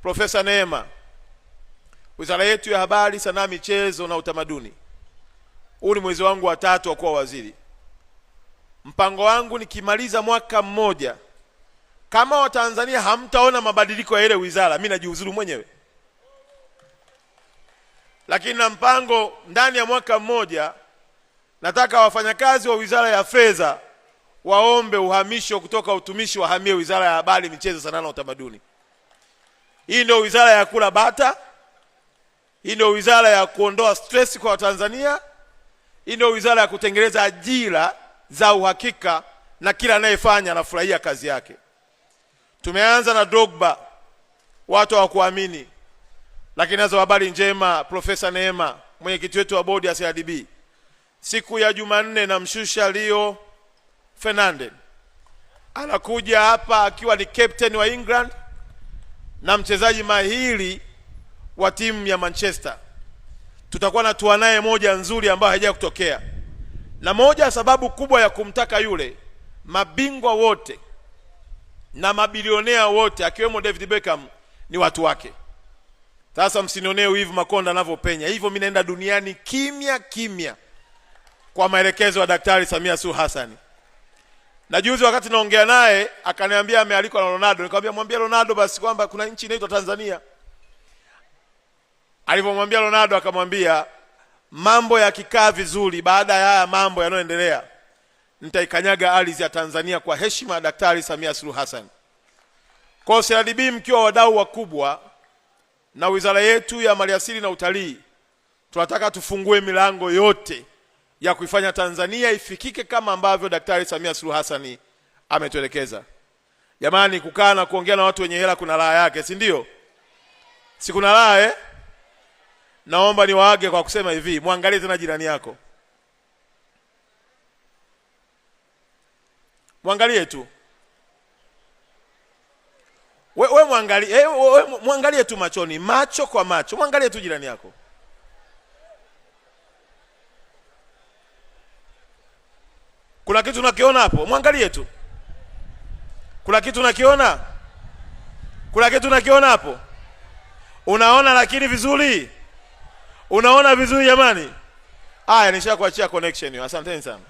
Profesa Neema, wizara yetu ya habari, sanaa, michezo na utamaduni, huu ni mwezi wangu wa 3 wa kuwa waziri. Mpango wangu nikimaliza mwaka mmoja, kama Watanzania hamtaona mabadiliko ya ile wizara, mimi najiuzuru mwenyewe. Lakini na mpango ndani ya mwaka mmoja, nataka wafanyakazi wa wizara ya fedha waombe uhamisho kutoka utumishi wahamie wizara ya habari, michezo, sanaa na utamaduni. Hii ndio wizara ya kula bata. Hii ndio wizara ya kuondoa stress kwa Watanzania. Hii ndio wizara ya kutengeneza ajira za uhakika na kila anayefanya anafurahia kazi yake. Tumeanza na Drogba, watu hawakuamini. Lakini nazo habari njema, Profesa Neema, mwenyekiti wetu wa bodi ya CRDB, siku ya Jumanne namshusha Rio Ferdinand. Anakuja hapa akiwa ni captain wa England na mchezaji mahiri wa timu ya Manchester. Tutakuwa na tua naye moja nzuri ambayo haijawahi kutokea. Na moja sababu kubwa ya kumtaka yule, mabingwa wote na mabilionea wote akiwemo David Beckham ni watu wake. Sasa msinionee hivi Makonda anavyopenya. Hivyo mimi naenda duniani kimya kimya kwa maelekezo ya Daktari Samia Suluhu Hassan. Na juzi wakati naongea naye akaniambia amealikwa na Ronaldo. Nikamwambia mwambie Ronaldo basi kwamba kuna nchi inaitwa Tanzania. Alipomwambia Ronaldo akamwambia mambo yakikaa vizuri, baada ya haya mambo yanayoendelea, nitaikanyaga ardhi ya Tanzania kwa heshima ya Daktari Samia Suluhu Hassan. Kwa CRDB mkiwa wadau wakubwa na wizara yetu ya maliasili na utalii, tunataka tufungue milango yote ya kuifanya Tanzania ifikike kama ambavyo Daktari Samia Suluhu Hassan ametuelekeza. Jamani, kukaa na kuongea na watu wenye hela kuna raha yake, si ndio? Si kuna raha Naomba niwaage kwa kusema hivi, muangalie tena jirani yako. Muangalie tu. Wewe muangalie, muangalie tu machoni, macho kwa macho. Muangalie tu jirani yako. Kuna kitu unakiona hapo? Muangalie tu. Kuna kitu unakiona? Kuna kitu unakiona hapo? Unaona lakini vizuri? Unaona vizuri jamani? Haya, nishakuachia connection hiyo. Asanteni sana.